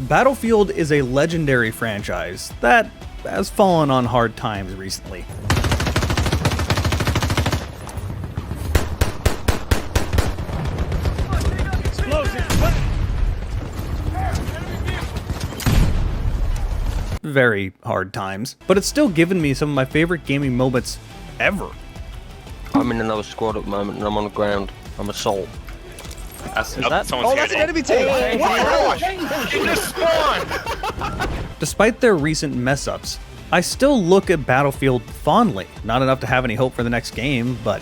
Battlefield is a legendary franchise that has fallen on hard times recently. Very hard times, but it's still given me some of my favorite gaming moments ever. I'm in another squad at the moment and I'm on the ground. I'm a soul. That's Someone's an enemy team. Oh my gosh! It just spawned. Despite their recent mess-ups, I still look at Battlefield fondly. Not enough to have any hope for the next game, but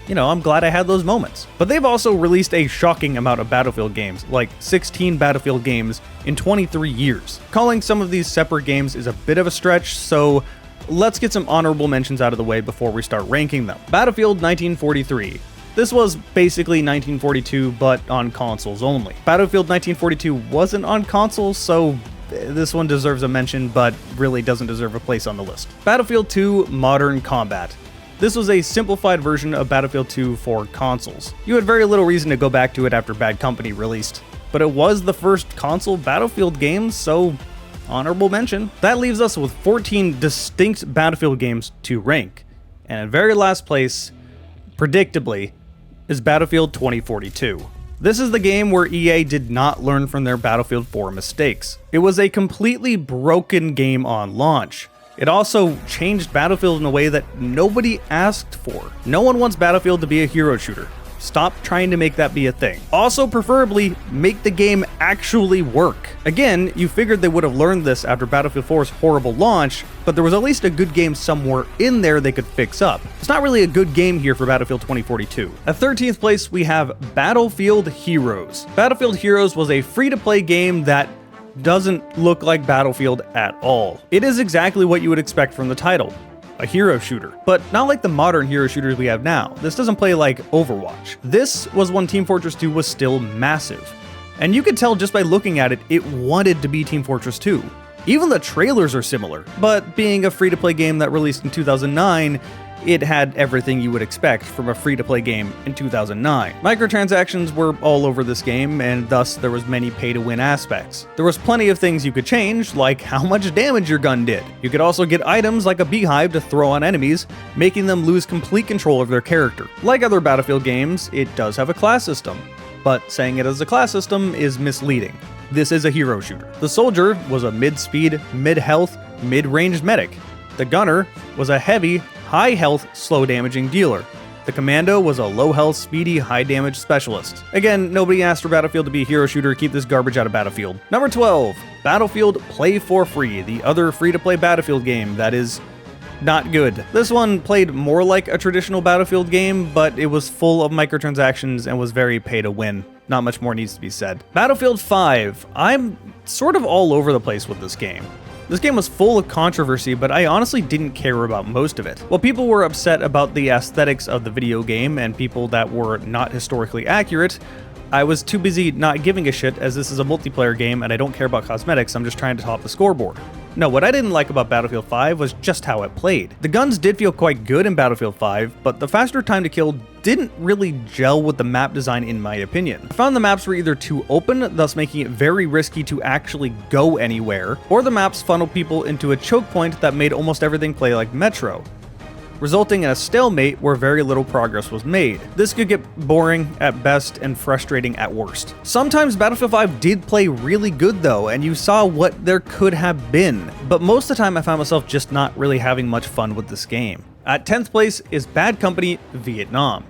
you know, I'm glad I had those moments. But they've also released a shocking amount of Battlefield games, like 16 Battlefield games in 23 years. Calling some of these separate games is a bit of a stretch, so let's get some honorable mentions out of the way before we start ranking them. Battlefield 1943. This was basically 1942, but on consoles only. Battlefield 1942 wasn't on consoles, so this one deserves a mention, but really doesn't deserve a place on the list. Battlefield 2 Modern Combat. This was a simplified version of Battlefield 2 for consoles. You had very little reason to go back to it after Bad Company released, but it was the first console Battlefield game, so honorable mention. That leaves us with 14 distinct Battlefield games to rank, and in very last place, predictably, is Battlefield 2042. This is the game where EA did not learn from their Battlefield 4 mistakes. It was a completely broken game on launch. It also changed Battlefield in a way that nobody asked for. No one wants Battlefield to be a hero shooter. Stop trying to make that be a thing. Also, preferably, make the game actually work. Again, you figured they would have learned this after Battlefield 4's horrible launch, but there was at least a good game somewhere in there they could fix up. It's not really a good game here for Battlefield 2042. At 13th place, we have Battlefield Heroes. Battlefield Heroes was a free-to-play game that doesn't look like Battlefield at all. It is exactly what you would expect from the title. A hero shooter, but not like the modern hero shooters we have now. This doesn't play like Overwatch. This was when Team Fortress 2 was still massive. And you could tell just by looking at it, it wanted to be Team Fortress 2. Even the trailers are similar, but being a free-to-play game that released in 2009, it had everything you would expect from a free-to-play game in 2009. Microtransactions were all over this game, and thus there was many pay-to-win aspects. There was plenty of things you could change, like how much damage your gun did. You could also get items like a beehive to throw on enemies, making them lose complete control of their character. Like other Battlefield games, it does have a class system, but saying it as a class system is misleading. This is a hero shooter. The soldier was a mid-speed, mid-health, mid-ranged medic. The gunner was a heavy, high-health, slow-damaging dealer. The commando was a low-health, speedy, high-damage specialist. Again, nobody asked for Battlefield to be a hero shooter. Keep this garbage out of Battlefield. Number 12, Battlefield Play for Free, the other free-to-play Battlefield game that is not good. This one played more like a traditional Battlefield game, but it was full of microtransactions and was very pay-to-win. Not much more needs to be said. Battlefield 5, I'm sort of all over the place with this game. This game was full of controversy, but I honestly didn't care about most of it. While people were upset about the aesthetics of the video game and people that were not historically accurate, I was too busy not giving a shit, as this is a multiplayer game and I don't care about cosmetics. I'm just trying to top the scoreboard. No, what I didn't like about Battlefield 5 was just how it played. The guns did feel quite good in Battlefield 5, but the faster time to kill didn't really gel with the map design in my opinion. I found the maps were either too open, thus making it very risky to actually go anywhere, or the maps funneled people into a choke point that made almost everything play like Metro, resulting in a stalemate where very little progress was made. This could get boring at best and frustrating at worst. Sometimes Battlefield 5 did play really good though, and you saw what there could have been, but most of the time I found myself just not really having much fun with this game. At 10th place is Bad Company Vietnam.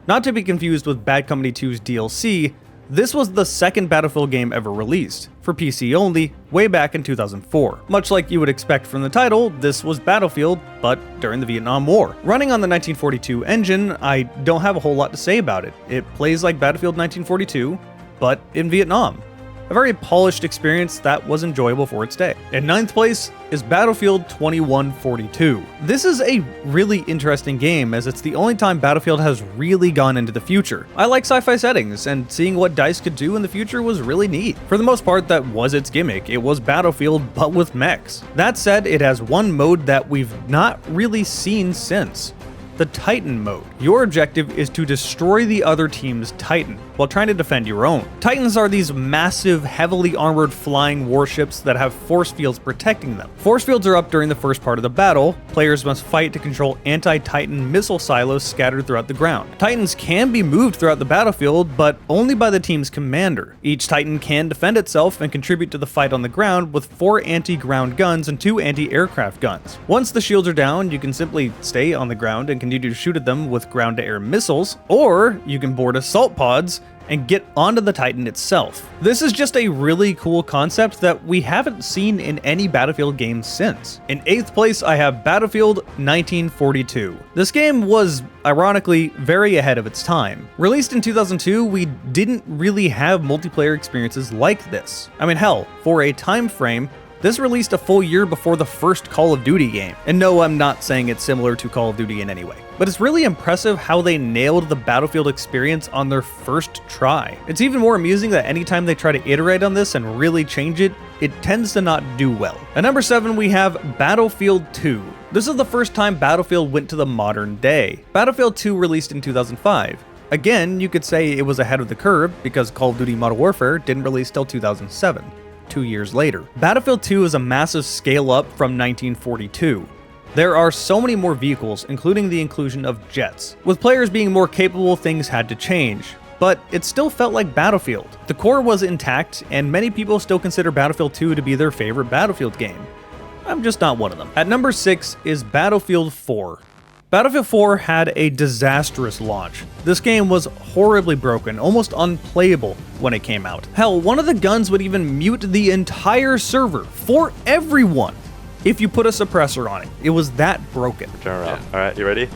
Not to be confused with Bad Company 2's DLC, this was the second Battlefield game ever released, for PC only, way back in 2004. Much like you would expect from the title, this was Battlefield, but during the Vietnam War. Running on the 1942 engine, I don't have a whole lot to say about it. It plays like Battlefield 1942, but in Vietnam. A very polished experience that was enjoyable for its day. In 9th place is Battlefield 2142. This is a really interesting game, as it's the only time Battlefield has really gone into the future. I like sci-fi settings, and seeing what DICE could do in the future was really neat. For the most part, that was its gimmick. It was Battlefield, but with mechs. That said, it has one mode that we've not really seen since. The Titan mode. Your objective is to destroy the other team's Titan. while trying to defend your own. Titans are these massive, heavily armored flying warships that have force fields protecting them. Force fields are up during the first part of the battle. Players must fight to control anti-Titan missile silos scattered throughout the ground. Titans can be moved throughout the battlefield, but only by the team's commander. Each Titan can defend itself and contribute to the fight on the ground with 4 anti-ground guns and 2 anti-aircraft guns. Once the shields are down, you can simply stay on the ground and continue to shoot at them with ground-to-air missiles, or you can board assault pods and get onto the Titan itself. This is just a really cool concept that we haven't seen in any Battlefield game since. In 8th place, I have Battlefield 1942. This game was, ironically, very ahead of its time. Released in 2002, we didn't really have multiplayer experiences like this. I mean, hell, for a time frame, this released a full year before the first Call of Duty game. And no, I'm not saying it's similar to Call of Duty in any way. But it's really impressive how they nailed the Battlefield experience on their first try. It's even more amusing that anytime they try to iterate on this and really change it, it tends to not do well. At number 7, we have Battlefield 2. This is the first time Battlefield went to the modern day. Battlefield 2 released in 2005. Again, you could say it was ahead of the curve because Call of Duty Modern Warfare didn't release till 2007. 2 years later. Battlefield 2 is a massive scale up from 1942. There are so many more vehicles, including the inclusion of jets. With players being more capable, things had to change, but it still felt like Battlefield. The core was intact, and many people still consider Battlefield 2 to be their favorite Battlefield game. I'm just not one of them. At number 6 is Battlefield 4. Battlefield 4 had a disastrous launch. This game was horribly broken, almost unplayable when it came out. Hell, one of the guns would even mute the entire server for everyone if you put a suppressor on it. It was that broken. Turn around. All right, you ready?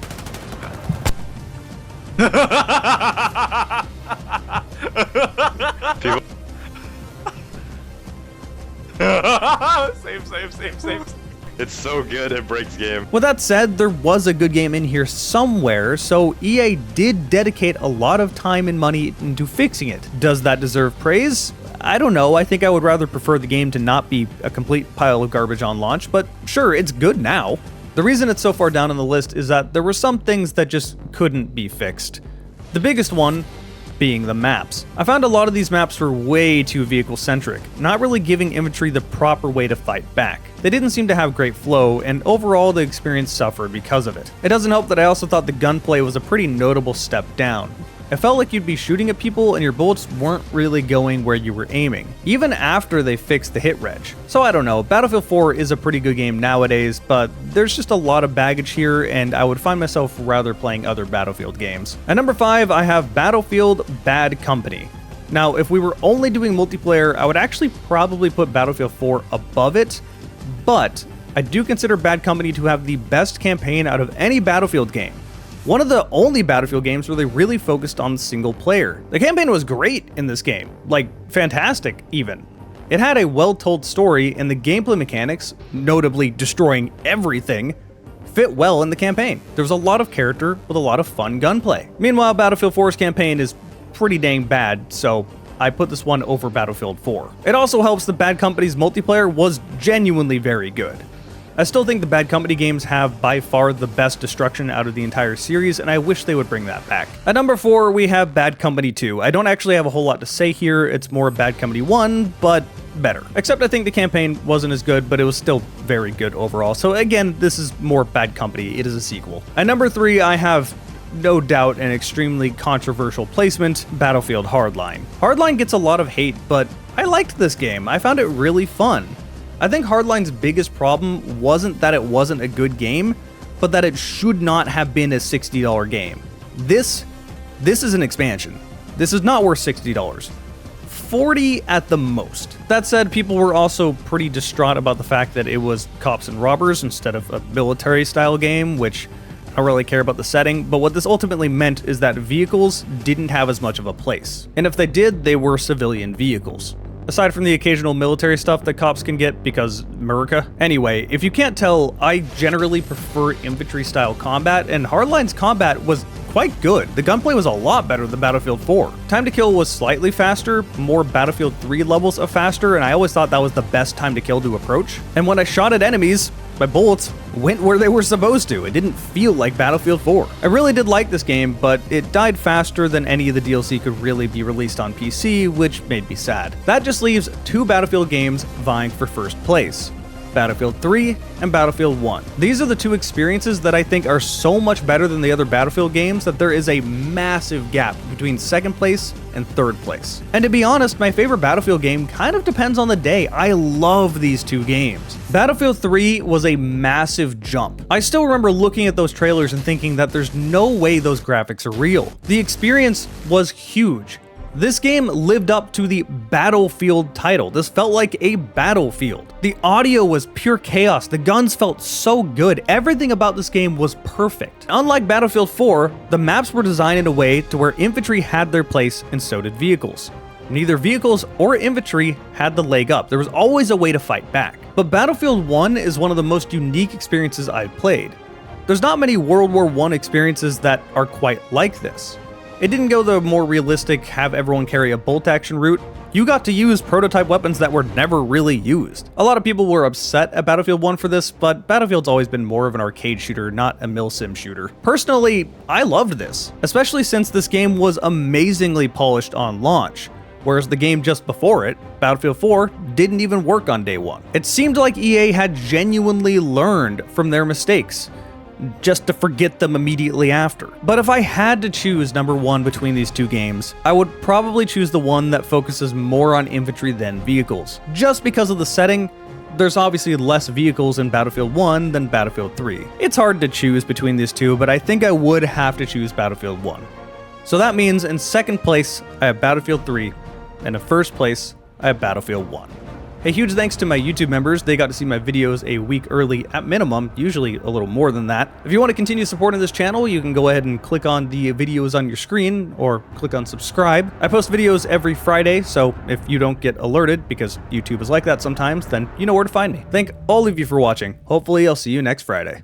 Same. It's so good, it breaks game. With that said, there was a good game in here somewhere, so EA did dedicate a lot of time and money into fixing it. Does that deserve praise? I don't know, I think I would rather prefer the game to not be a complete pile of garbage on launch, but sure, it's good now. The reason it's so far down on the list is that there were some things that just couldn't be fixed. The biggest one being the maps. I found a lot of these maps were way too vehicle-centric, not really giving infantry the proper way to fight back. They didn't seem to have great flow, and overall the experience suffered because of it. It doesn't help that I also thought the gunplay was a pretty notable step down. It felt like you'd be shooting at people and your bullets weren't really going where you were aiming, even after they fixed the hit reg. So I don't know, Battlefield 4 is a pretty good game nowadays, but there's just a lot of baggage here and I would find myself rather playing other Battlefield games. At number 5, I have Battlefield Bad Company. Now, if we were only doing multiplayer, I would actually probably put Battlefield 4 above it, but I do consider Bad Company to have the best campaign out of any Battlefield game. One of the only Battlefield games where they really focused on single player. The campaign was great in this game, like fantastic even. It had a well-told story and the gameplay mechanics, notably destroying everything, fit well in the campaign. There was a lot of character with a lot of fun gunplay. Meanwhile, Battlefield 4's campaign is pretty dang bad, so I put this one over Battlefield 4. It also helps that Bad Company's multiplayer was genuinely very good. I still think the Bad Company games have by far the best destruction out of the entire series, and I wish they would bring that back. At number 4, we have Bad Company 2. I don't actually have a whole lot to say here, it's more Bad Company 1, but better. Except I think the campaign wasn't as good, but it was still very good overall. So again, this is more Bad Company, it is a sequel. At number 3, I have no doubt an extremely controversial placement, Battlefield Hardline. Hardline gets a lot of hate, but I liked this game. I found it really fun. I think Hardline's biggest problem wasn't that it wasn't a good game, but that it should not have been a $60 game. This is an expansion. This is not worth $60. $40 at the most. That said, people were also pretty distraught about the fact that it was cops and robbers instead of a military-style game, which I don't really care about the setting, but what this ultimately meant is that vehicles didn't have as much of a place. And if they did, they were civilian vehicles. Aside from the occasional military stuff that cops can get because America. Anyway, if you can't tell, I generally prefer infantry-style combat, and Hardline's combat was quite good. The gunplay was a lot better than Battlefield 4. Time to kill was slightly faster, more Battlefield 3 levels of faster, and I always thought that was the best time to kill to approach. And when I shot at enemies, my bullets went where they were supposed to. It didn't feel like Battlefield 4. I really did like this game, but it died faster than any of the DLC could really be released on PC, which made me sad. That just leaves 2 Battlefield games vying for first place: Battlefield 3 and Battlefield 1. These are the 2 experiences that I think are so much better than the other Battlefield games that there is a massive gap between second place and third place. And to be honest, my favorite Battlefield game kind of depends on the day. I love these 2 games. Battlefield 3 was a massive jump. I still remember looking at those trailers and thinking that there's no way those graphics are real. The experience was huge. This game lived up to the Battlefield title. This felt like a battlefield. The audio was pure chaos. The guns felt so good. Everything about this game was perfect. Unlike Battlefield 4, the maps were designed in a way to where infantry had their place and so did vehicles. Neither vehicles or infantry had the leg up. There was always a way to fight back. But Battlefield 1 is one of the most unique experiences I've played. There's not many World War I experiences that are quite like this. It didn't go the more realistic, have everyone carry a bolt action route. You got to use prototype weapons that were never really used. A lot of people were upset at Battlefield 1 for this, but Battlefield's always been more of an arcade shooter, not a milsim shooter. Personally, I loved this, especially since this game was amazingly polished on launch, whereas the game just before it, Battlefield 4, didn't even work on day one. It seemed like EA had genuinely learned from their mistakes, just to forget them immediately after. But if I had to choose number 1 between these 2 games, I would probably choose the one that focuses more on infantry than vehicles. Just because of the setting, there's obviously less vehicles in Battlefield 1 than Battlefield 3. It's hard to choose between these 2, but I think I would have to choose Battlefield 1. So that means in second place, I have Battlefield 3, and in first place, I have Battlefield 1. A huge thanks to my YouTube members. They got to see my videos a week early at minimum, usually a little more than that. If you want to continue supporting this channel, you can go ahead and click on the videos on your screen or click on subscribe. I post videos every Friday, so if you don't get alerted, because YouTube is like that sometimes, then you know where to find me. Thank all of you for watching. Hopefully I'll see you next Friday.